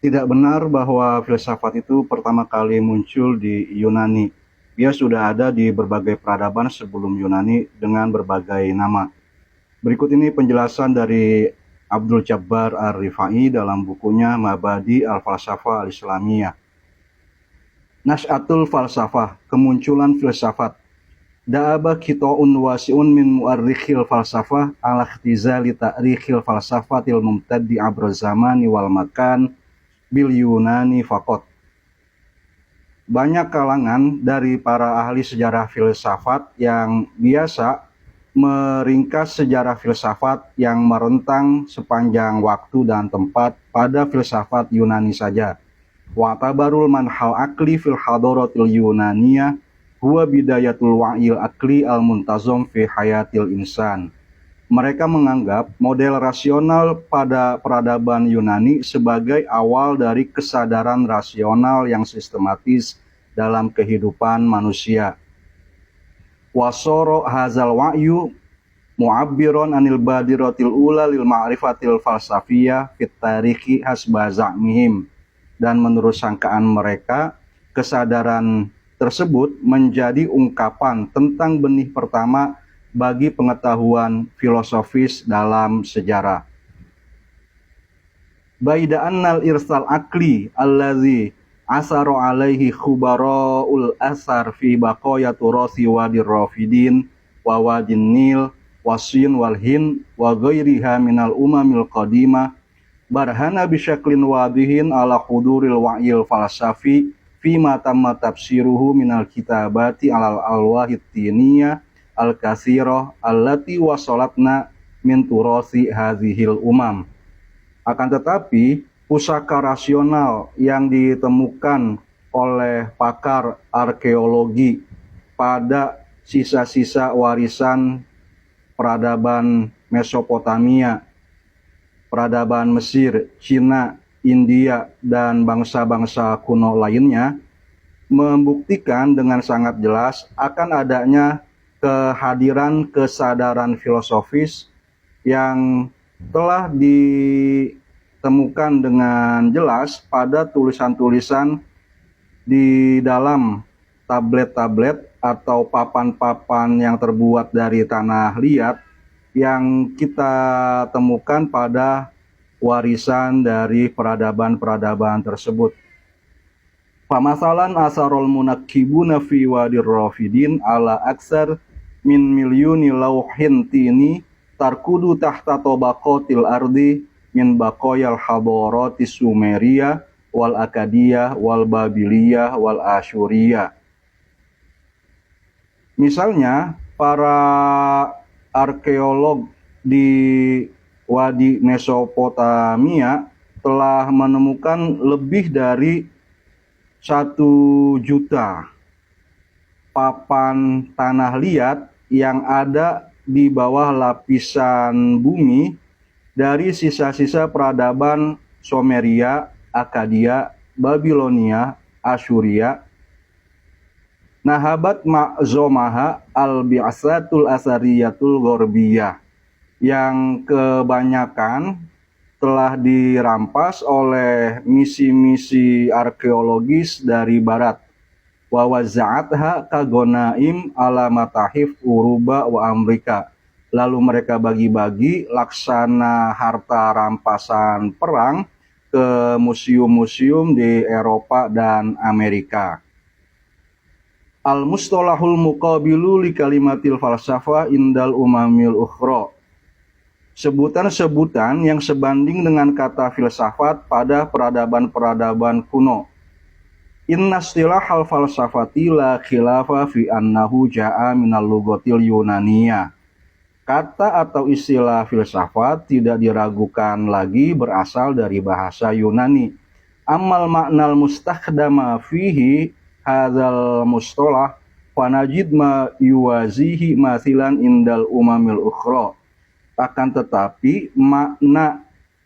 Tidak benar bahwa filsafat itu pertama kali muncul di Yunani. Dia sudah ada di berbagai peradaban sebelum Yunani dengan berbagai nama. Berikut ini penjelasan dari Abdul Jabbar Ar-Rifai dalam bukunya Mabadi Al-Falsafah Al-Islamiyah. Nas'atul Falsafah, kemunculan filsafat. Da'aba kita'un wasi'un min mu'arrikhil falsafah ala ikhtizali ta'rikhil falsafatil mumtaddi abra zamani wal makan bil Yunani faqat. Banyak kalangan dari para ahli sejarah filsafat yang biasa meringkas sejarah filsafat yang merentang sepanjang waktu dan tempat pada filsafat Yunani saja. Wa tabarul manhal akli fil hadaratil Yunaniyah huwa bidayatul wa'il akli al-muntazam fi hayatil insan. Mereka menganggap model rasional pada peradaban Yunani sebagai awal dari kesadaran rasional yang sistematis dalam kehidupan manusia. Wasoro hazal wa'yu mu'abbiron anil badiratil ula lil ma'rifatil falsafiyah fit tarikhi hasba za'mihim. Dan menurut sangkaan mereka, kesadaran tersebut menjadi ungkapan tentang benih pertama bagi pengetahuan filosofis dalam sejarah. Baida annal irsal akli allazi asaru alaihi khubara'ul asar fi baqaya turasi wadir rafidin wa wadin nil wasin wal hin wa ghairiha minal umamil qadimah barhana bisyaklin wadihin ala huduril wa'il falsafi fima tamma tafsiruhu minal kitabati alal alwahid tiniyah al-katsirah allati wasalatna min turasi hazihil umam. Akan tetapi, pusaka rasional yang ditemukan oleh pakar arkeologi pada sisa-sisa warisan peradaban Mesopotamia, peradaban Mesir, Cina, India, dan bangsa-bangsa kuno lainnya membuktikan dengan sangat jelas akan adanya kehadiran kesadaran filosofis yang telah ditemukan dengan jelas pada tulisan-tulisan di dalam tablet-tablet atau papan-papan yang terbuat dari tanah liat yang kita temukan pada warisan dari peradaban-peradaban tersebut. Pamasalan asarul munakkibuna fi wadir rafidin ala aksar min milyuni lauhin tini tarkudu tahta tabaqatil ardi min baqayal hadarati Sumeria wal Akadiyah wal Babiliyah wal Asyuriyah. Misalnya, para arkeolog di Wadi Mesopotamia telah menemukan lebih dari 1 juta papan tanah liat yang ada di bawah lapisan bumi dari sisa-sisa peradaban Sumeria, Akadia, Babilonia, Asyuria. Nahabat ma'zomaha al-bi'asatul asariyatul gharbiyah, yang kebanyakan telah dirampas oleh misi-misi arkeologis dari barat. Wa waza'atha kagonaim ala matahif Uruba wa Amerika. Lalu mereka bagi-bagi laksana harta rampasan perang ke museum-museum di Eropa dan Amerika. Al-mustalahul muqabilu li kalimatil falsafah indal umamil ukhra. Sebutan-sebutan yang sebanding dengan kata filsafat pada peradaban-peradaban kuno. Inna istilahal falsafati la khilafa fi annahu ja'a minal lughatil yunaniyah. Kata atau istilah filsafat tidak diragukan lagi berasal dari bahasa Yunani. Amal maknal mustakhdama fihi hadzal mustalah fanajid ma yuwazihi mathilan indal umamil ukhra. Akan tetapi makna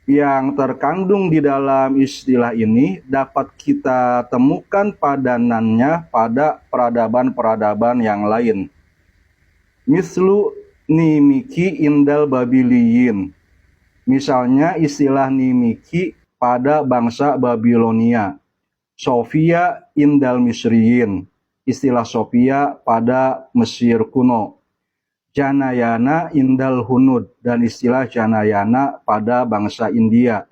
yang terkandung di dalam istilah ini dapat kita temukan padanannya pada peradaban-peradaban yang lain. Mislu nimiki indal babiliyin. Misalnya istilah nimiki pada bangsa Babilonia. Sofia indal Misriyin, istilah Sofia pada Mesir kuno. Janayana indal Hunud, dan istilah Janayana pada bangsa India.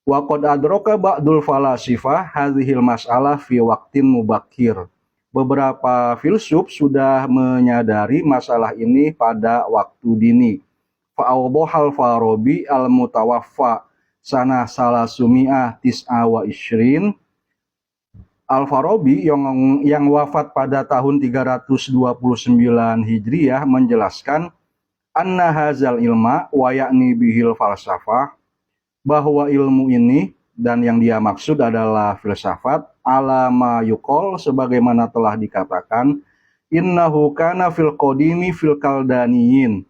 Wa qad adraka ba'dul falasifah hadhil mas'alah fi waqtin mubakir. Beberapa filsuf sudah menyadari masalah ini pada waktu dini. Fa'awdhal Farabi al-mutawaffa sanah salasumi'ah tis'a wa ishrin. Al-Farabi yang wafat pada tahun 329 Hijriah menjelaskan anna hazal ilma wa yakni bihil falsafah, bahwa ilmu ini dan yang dia maksud adalah filsafat, alama yukol sebagaimana telah dikatakan, innahu kana fil qadimi fil kaldaniyin,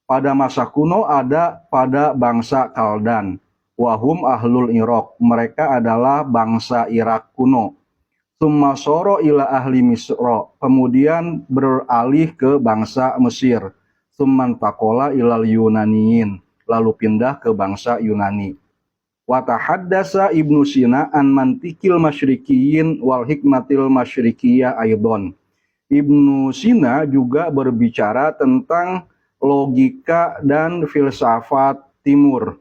pada masa kuno ada pada bangsa Kaldan, wahum ahlul Irak, mereka adalah bangsa Irak kuno. Tsumma soro ila ahli Misro, kemudian beralih ke bangsa Mesir. Tsumman takola ilal Yunaniyin, lalu pindah ke bangsa Yunani. Wa tahaddasa Ibnu Sina an mantikil masyrikiyin wal hikmatil masyrikiyah aidon. Ibnu Sina juga berbicara tentang logika dan filsafat timur.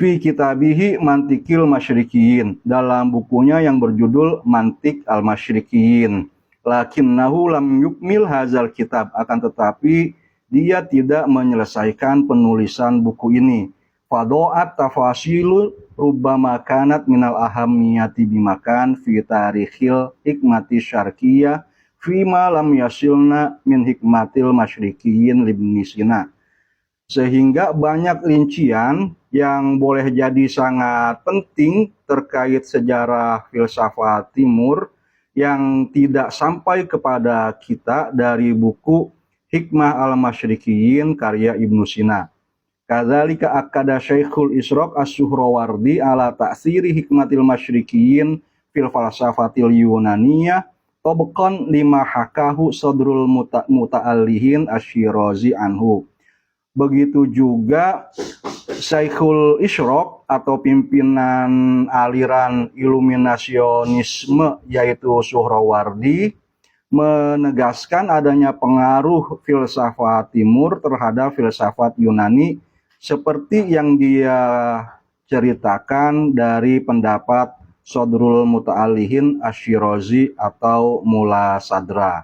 Fi kitabihi Mantikil Masyrikiyin, dalam bukunya yang berjudul Mantik al-Masyrikiyin. Lakinnahu lam yukmil hazal kitab, akan tetapi dia tidak menyelesaikan penulisan buku ini. Fado'at tafasilu rubbama kanat minal ahammiyati bimakan fi tarikhil hikmati syarqiyah fima lam yasilna min hikmatil masyrikiyin libni Sina. Sehingga banyak rincian yang boleh jadi sangat penting terkait sejarah filsafat timur yang tidak sampai kepada kita dari buku Hikmah al-Masyrikiyin karya Ibnu Sina. Kadzalika akkada Syekhul Isyraq As-Suhrawardi ala ta'siri hikmatil masyrikiyin fil falsafatil yunaniyah tabqan lima hakahu sadrul muta'allihin Asy-Syirazi anhu. Begitu juga Syekhul Isyraq atau pimpinan aliran iluminasionisme yaitu Suhrawardi menegaskan adanya pengaruh filsafat timur terhadap filsafat Yunani seperti yang dia ceritakan dari pendapat Sadrul Muta'allihin Asy-Syirazi atau Mula Sadra.